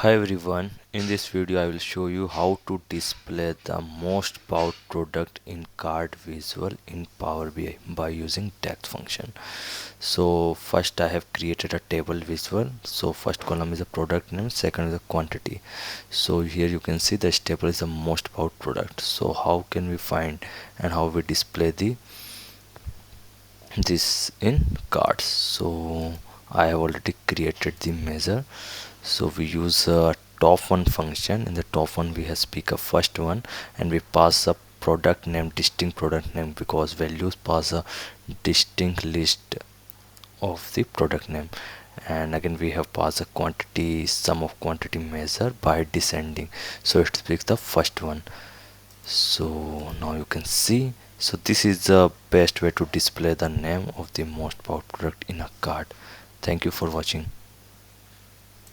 Hi everyone, in this video I will show you how to display the most bought product in cart visual in Power BI by using text function. So first I have created a table visual. So first column is a product name, second is a quantity. So here you can see this table is the most bought product. So how can we find and how we display this in cards? So I have already created the measure. So we use top one function. In the top one we have pick a first one and we pass a product name, distinct product name, because values pass a distinct list of the product name. And again we have passed a quantity, sum of quantity measure by descending, so it picks the first one. So now you can see, so this is the best way to display the name of the most bought product in a cart. Thank you for watching.